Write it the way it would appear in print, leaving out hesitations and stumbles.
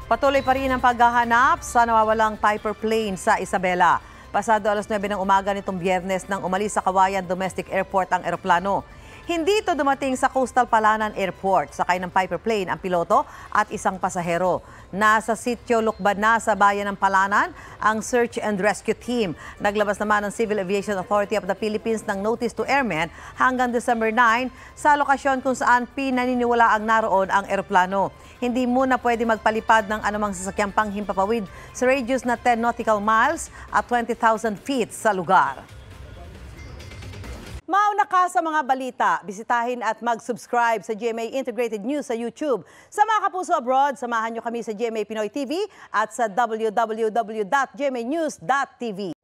Patuloy pa rin ang paghahanap sa nawawalang Piper plane sa Isabela. Pasado alas 9 ng umaga nitong Biyernes nang umalis sa Kawayan Domestic Airport ang eroplano. Hindi ito dumating sa Coastal Palanan Airport. Sakay ng Piper plane ang piloto at isang pasahero. Nasa sitio Lukban na sa bayan ng Palanan ang search and rescue team. Naglabas naman ang Civil Aviation Authority of the Philippines ng notice to airmen hanggang December 9 sa lokasyon kung saan pinaniniwalaang naroon ang eroplano. Hindi muna pwede magpalipad ng anumang sasakyang panghimpapawid sa radius na 10 nautical miles at 20,000 feet sa lugar. Mauna ka sa mga balita, bisitahin at mag-subscribe sa GMA Integrated News sa YouTube. Sa mga kapuso abroad, samahan nyo kami sa GMA Pinoy TV at sa www.gmanews.tv.